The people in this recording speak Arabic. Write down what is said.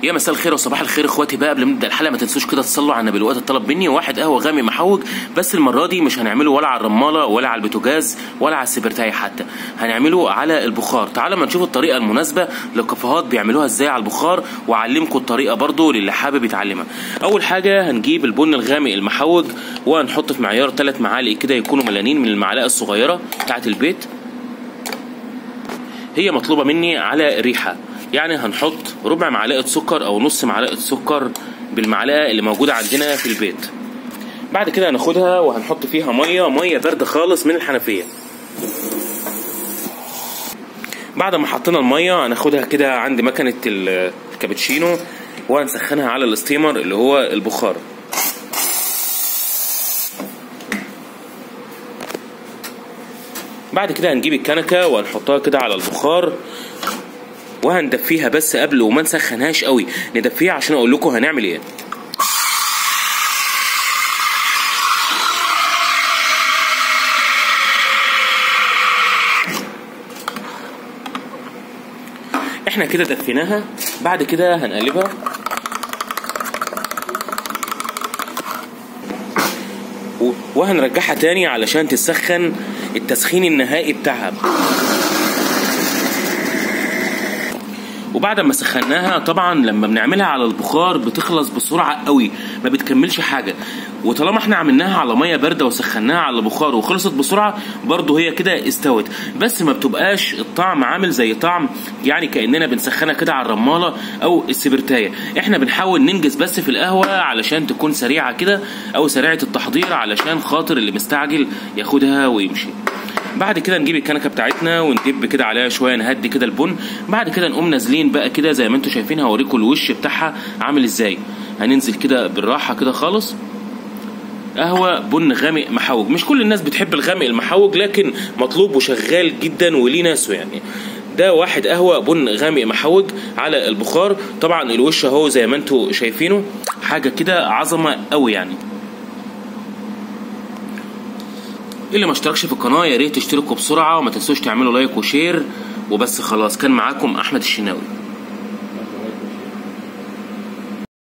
يا مساء الخير وصباح الخير اخواتي بقى. قبل ما نبدا الحلقه ما تنسوش كده تصلوا على النبي. الوقت الطلب مني واحد قهوه غامق محوج، بس المره دي مش هنعمله ولا على الرماله ولا على البوتاجاز ولا على السبرتاي، حتى هنعمله على البخار. تعالوا ما نشوف الطريقه المناسبه للكافيهات بيعملوها ازاي على البخار، واعلمكم الطريقه برضو للي حابب يتعلمها. اول حاجه هنجيب البن الغامق المحوج وهنحط في معيار 3 معالق كده يكونوا مليانين من المعلقه الصغيره بتاعه البيت، هي مطلوبه مني على الريحه. يعني هنحط ربع معلقه سكر او نص معلقه سكر بالمعلقه اللي موجوده عندنا في البيت. بعد كده هناخدها وهنحط فيها ميه بارده خالص من الحنفيه. بعد ما حطينا الميه هناخدها كده عند مكنه الكابتشينو وهنسخنها على الستيمر اللي هو البخار. بعد كده هنجيب الكنكه وهنحطها كده على البخار وهندفيها بس قبل وما نسخنهاش قوي، ندفيها عشان اقول لكم هنعمل ايه. احنا كده دفيناها. بعد كده هنقلبها وهنرجعها تاني علشان تسخن التسخين النهائي بتاعها. وبعد ما سخناها طبعا لما بنعملها على البخار بتخلص بسرعه قوي، ما بتكملش حاجه. وطالما احنا عملناها على ميه بارده وسخناها على البخار وخلصت بسرعه، برضو هي كده استوت، بس ما بتبقاش الطعم عامل زي طعم يعني كاننا بنسخنها كده على الرماله او السبرتايه. احنا بنحاول ننجز بس في القهوه علشان تكون سريعه كده او سريعه التحضير، علشان خاطر اللي مستعجل ياخدها ويمشي. بعد كده نجيب الكنكه بتاعتنا وندب كده عليها شويه، نهدي كده البن. بعد كده نقوم نازلين بقى كده زي ما انتم شايفين، هوريكم الوش بتاعها عامل ازاي. هننزل كده بالراحه كده خالص. قهوه بن غامق محوج، مش كل الناس بتحب الغامق المحوج، لكن مطلوب وشغال جدا وليه ناسه يعني. ده واحد قهوه بن غامق محوج على البخار. طبعا الوش اهو زي ما انتم شايفينه، حاجه كده عظمه قوي يعني. اللي ما اشتركش في القناه يا ريت تشتركوا بسرعه، وما تنسوش تعملوا لايك وشير وبس. خلاص، كان معاكم احمد الشناوي.